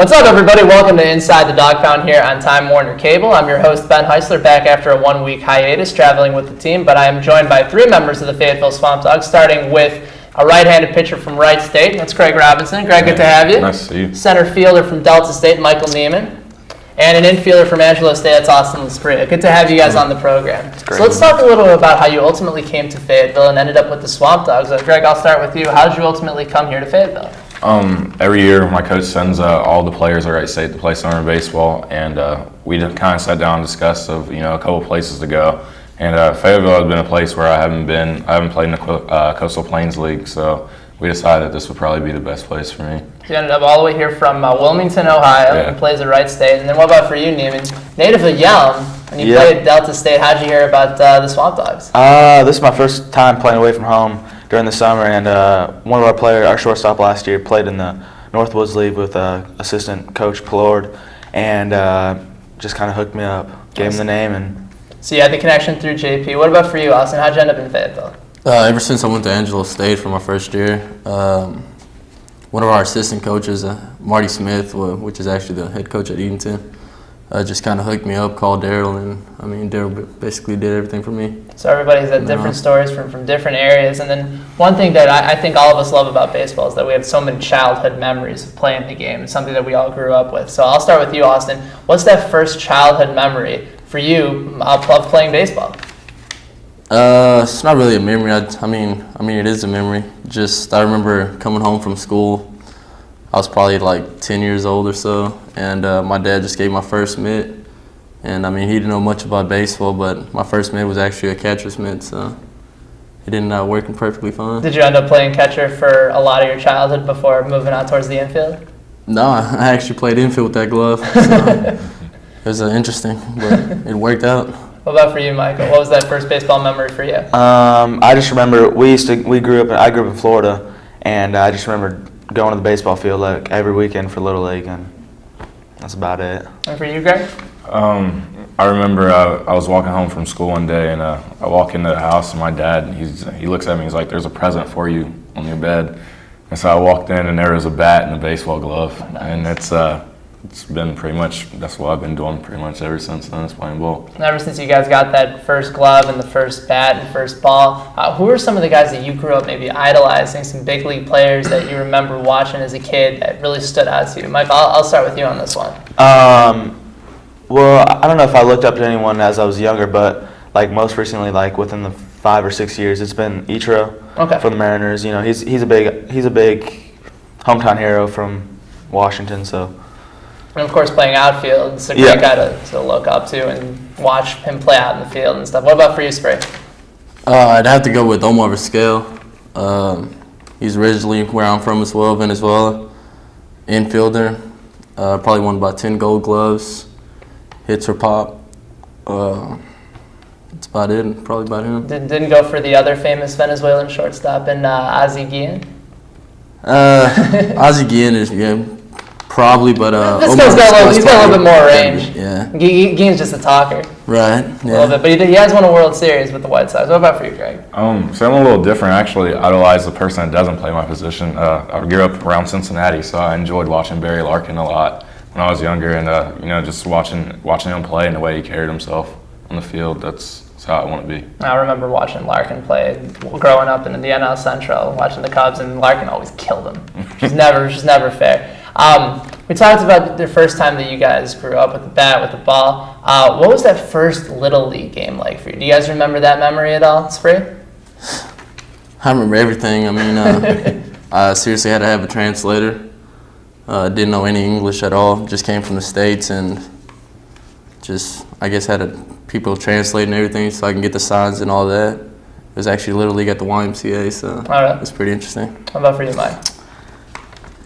What's up, everybody? Welcome to Inside the Dog Pound here on Time Warner Cable. I'm your host, Ben Heisler, back after a one-week hiatus traveling with the team, but I am joined by three members of the Fayetteville SwampDogs, starting with a right-handed pitcher from Wright State. That's Craig Robinson. Greg, good to have you. Nice to see you. Center fielder from Delta State, Michael Niemann. And an infielder from Angelo State, that's Austin Lasprilla. Good to have you guys on the program. So let's talk a little bit about how you ultimately came to Fayetteville and ended up with the SwampDogs. Greg, I'll start with you. How did you ultimately come here to Fayetteville? Every year, my coach sends all the players at Wright State to play summer baseball, and we just kind of sat down and discussed a couple places to go. And Fayetteville has been a place where I haven't played in the Coastal Plains League, so we decided that this would probably be the best place for me. You ended up all the way here from Wilmington, Ohio, and plays at Wright State. And then what about for you, Niemann? Native of Yelm, and you played at Delta State. How'd you hear about the SwampDogs? This is my first time playing away from home during the summer, and one of our players, our shortstop last year, played in the Northwoods League with assistant coach Plord, and just kind of hooked me up, gave him the name. And so you had the connection through JP. What about for you, Austin? How'd you end up in Fayetteville? Ever since I went to Angelo State for my first year, one of our assistant coaches, Marty Smith, which is actually the head coach at Edenton, just kind of hooked me up, called Daryl, and Daryl basically did everything for me. So everybody's had different stories from different areas. And then one thing that I think all of us love about baseball is that we have so many childhood memories of playing the game. It's something that we all grew up with. So I'll start with you, Austin. What's that first childhood memory for you of playing baseball? It's not really a memory. I mean, it is a memory. Just I remember coming home from school. I was probably like 10 years old or so, and my dad just gave my first mitt. And he didn't know much about baseball, but my first mitt was actually a catcher's mitt, so it ended up working perfectly fine. Did you end up playing catcher for a lot of your childhood before moving out towards the infield? No, I actually played infield with that glove. So it was interesting, but it worked out. What about for you, Michael? What was that first baseball memory for you? I just remember I grew up in Florida, and I just remember going to the baseball field like every weekend for Little League, and that's about it. And for you, Greg? I remember I was walking home from school one day, and I walk into the house, and my dad, he looks at me, he's like, "There's a present for you on your bed." And so I walked in, and there was a bat and a baseball glove. Nice. And it's been pretty much, that's what I've been doing pretty much ever since then, is playing ball. And ever since you guys got that first glove and the first bat and first ball, who are some of the guys that you grew up maybe idolizing, some big league players that you remember watching as a kid that really stood out to you? Mike, I'll start with you on this one. Well, I don't know if I looked up to anyone as I was younger, but like most recently, like within the 5 or 6 years, it's been Ichiro for the Mariners. He's a big hometown hero from Washington, so. And of course, playing outfield, it's a great guy to look up to and watch him play out in the field and stuff. What about for you, Spray? I'd have to go with Omar Vizquel. He's originally where I'm from as well, Venezuela. Infielder, probably won about 10 Gold Gloves. Hits or pop. That's about it. Probably about him. Didn't go for the other famous Venezuelan shortstop in Ozzie Guillen? Ozzie Guillen is probably, but this guy's got a little bit more range. Yeah. Guillen's just a talker. Right. A little bit, but he has won a World Series with the White Sox. What about for you, Greg? So I'm a little different. I actually idolize the person that doesn't play my position. I grew up around Cincinnati, so I enjoyed watching Barry Larkin a lot when I was younger, and just watching him play and the way he carried himself on the field. That's how I want to be. I remember watching Larkin play growing up in the NL Central, watching the Cubs, and Larkin always killed him. Just never fair. We talked about the first time that you guys grew up with the bat, with the ball. What was that first Little League game like for you? Do you guys remember that memory at all, Spray? I remember everything. I seriously had to have a translator. Didn't know any English at all. Just came from the States and just, I guess, had people translating everything so I can get the signs and all that. It was actually Little League at the YMCA, so it was pretty interesting. What about for you, Mike?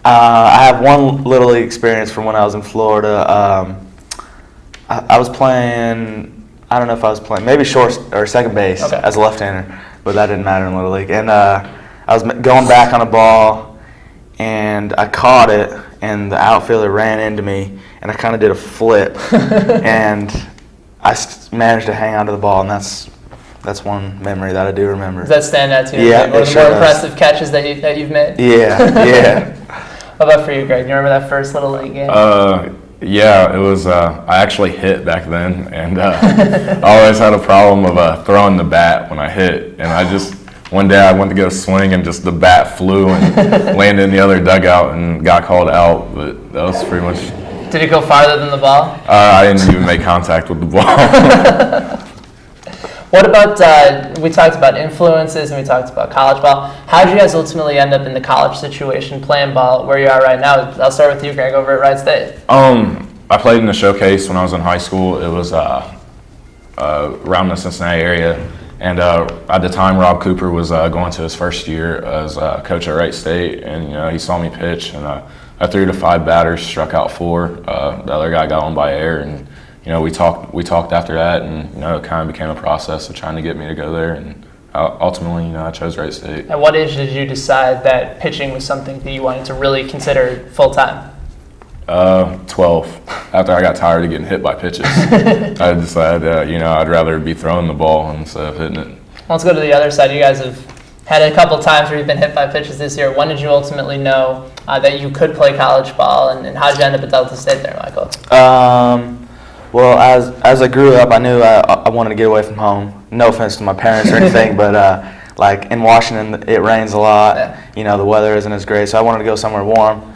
I have one Little League experience from when I was in Florida. I was playing, I don't know if I was playing, maybe short or second base as a left-hander, but that didn't matter in Little League. And I was going back on a ball, and I caught it, and the outfielder ran into me, and I kind of did a flip, and I managed to hang onto the ball, and that's one memory that I do remember. Does that stand out to you? Yeah, one of the more impressive catches that you've made? Yeah. What about for you, Greg? You remember that first Little League game? Yeah, it was. I actually hit back then, and I always had a problem of throwing the bat when I hit. And one day I went to go swing, and just the bat flew and landed in the other dugout and got called out. But that was pretty much. Did it go farther than the ball? I didn't even make contact with the ball. What about, we talked about influences and we talked about college ball. How did you guys ultimately end up in the college situation playing ball where you are right now? I'll start with you, Greg, over at Wright State. I played in the showcase when I was in high school. It was around the Cincinnati area. And at the time, Rob Cooper was going to his first year as coach at Wright State. And, he saw me pitch. And I threw to 5 batters, struck out 4. The other guy got on by air. And we talked after that, and it kind of became a process of trying to get me to go there, and ultimately, I chose Wright State. At what age did you decide that pitching was something that you wanted to really consider full time? 12. After I got tired of getting hit by pitches, I decided, I'd rather be throwing the ball instead of hitting it. Let's go to the other side. You guys have had a couple times where you've been hit by pitches this year. When did you ultimately know that you could play college ball, and how did you end up at Delta State there, Michael? Well, as I grew up, I knew I wanted to get away from home. No offense to my parents or anything, but like in Washington, it rains a lot. Yeah. The weather isn't as great, so I wanted to go somewhere warm.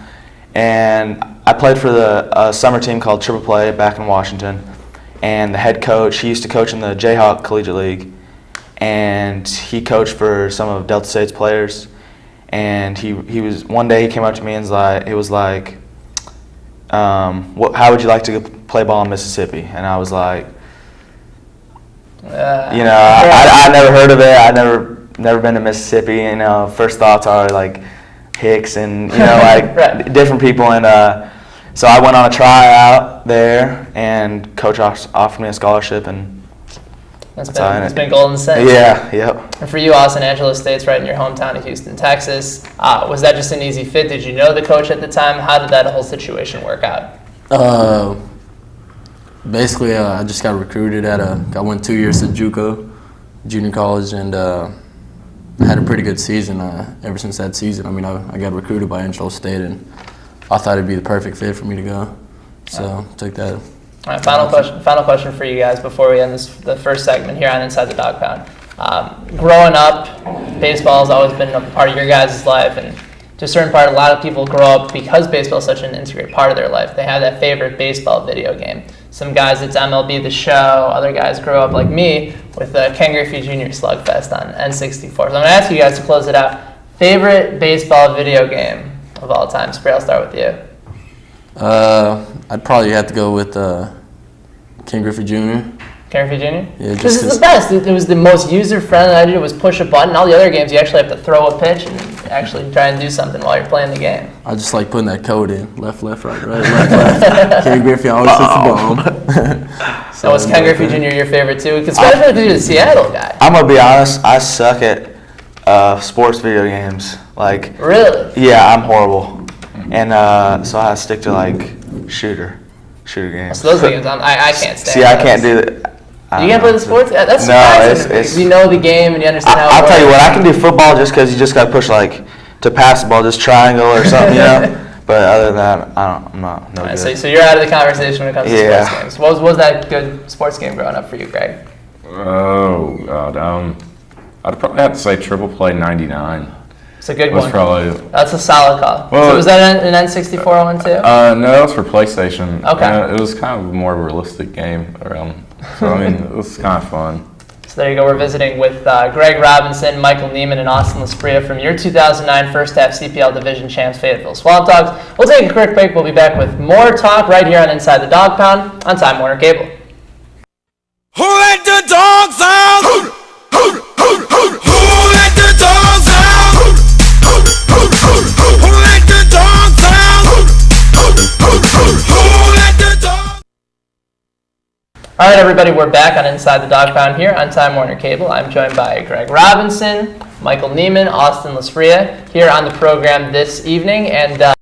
And I played for the summer team called Triple Play back in Washington. And the head coach, he used to coach in the Jayhawk Collegiate League, and he coached for some of Delta State's players. And he was one day he came up to me and was like, how would you like to play ball in Mississippi? And I was like, I never heard of it. I never been to Mississippi. First thoughts are like Hicks and like right. different people. And so I went on a tryout there, and coach offered me a scholarship, and it's been golden since. Yeah, yep. And for you, Los Angeles State's right in your hometown of Houston, Texas. Was that just an easy fit? Did you know the coach at the time? How did that whole situation work out? Basically, I just got recruited I went 2 years to JUCO, junior college, and I had a pretty good season. Ever since that season, I got recruited by Angelo State, and I thought it'd be the perfect fit for me to go. So took that. All right, final question for you guys before we end the first segment here on Inside the Dog Pound. Growing up, baseball has always been a part of your guys' life, and to a certain part, a lot of people grow up because baseball is such an integrated part of their life. They have that favorite baseball video game. Some guys, it's MLB The Show. Other guys grow up like me with the Ken Griffey Jr. Slugfest on N64. So I'm going to ask you guys to close it out. Favorite baseball video game of all time? Spray, I'll start with you. I'd probably have to go with Ken Griffey Jr. Ken Griffey Jr.? Yeah, this is the best. It was the most user-friendly. All I did was push a button. All the other games, you actually have to throw a pitch and actually try and do something while you're playing the game. I just like putting that code in. Left, right, left. Ken Griffey always hits the bomb. So was Ken Griffey Jr. your favorite too? Especially because you're the Seattle guy. I'm going to be honest, I suck at sports video games. Like, really? Yeah, I'm horrible. And so I stick to like shooter games. So those games, I can't stand. See, I can't do that. You can't play the sports? Yeah, that's surprising. It's you know the game and you understand how it I'll works. tell you what, I can do football just because you just got to push like to pass the ball, just triangle or something, But other than that, I'm not no Right, good. so you're out of the conversation when it comes to sports games. What was that good sports game growing up for you, Greg? Oh God, I'd probably have to say Triple Play '99. It's a good Was one. That's a solid call. Well, so was that an N64 one too? No, that was for PlayStation. Okay. It was kind of a more realistic game around. So it was kind of fun. So there you go. We're visiting with Greg Robinson, Michael Niemann, and Austin Lasprilla from your 2009 first half CPL Division champs Fayetteville SwampDogs. We'll take a quick break. We'll be back with more talk right here on Inside the Dog Pound on Time Warner Cable. Who let the dogs out? Who let the dogs out? Who let the dogs out? Who let the dogs? All right, everybody, we're back on Inside the Dog Pound here on Time Warner Cable. I'm joined by Greg Robinson, Michael Niemann, Austin Lasprilla here on the program this evening, and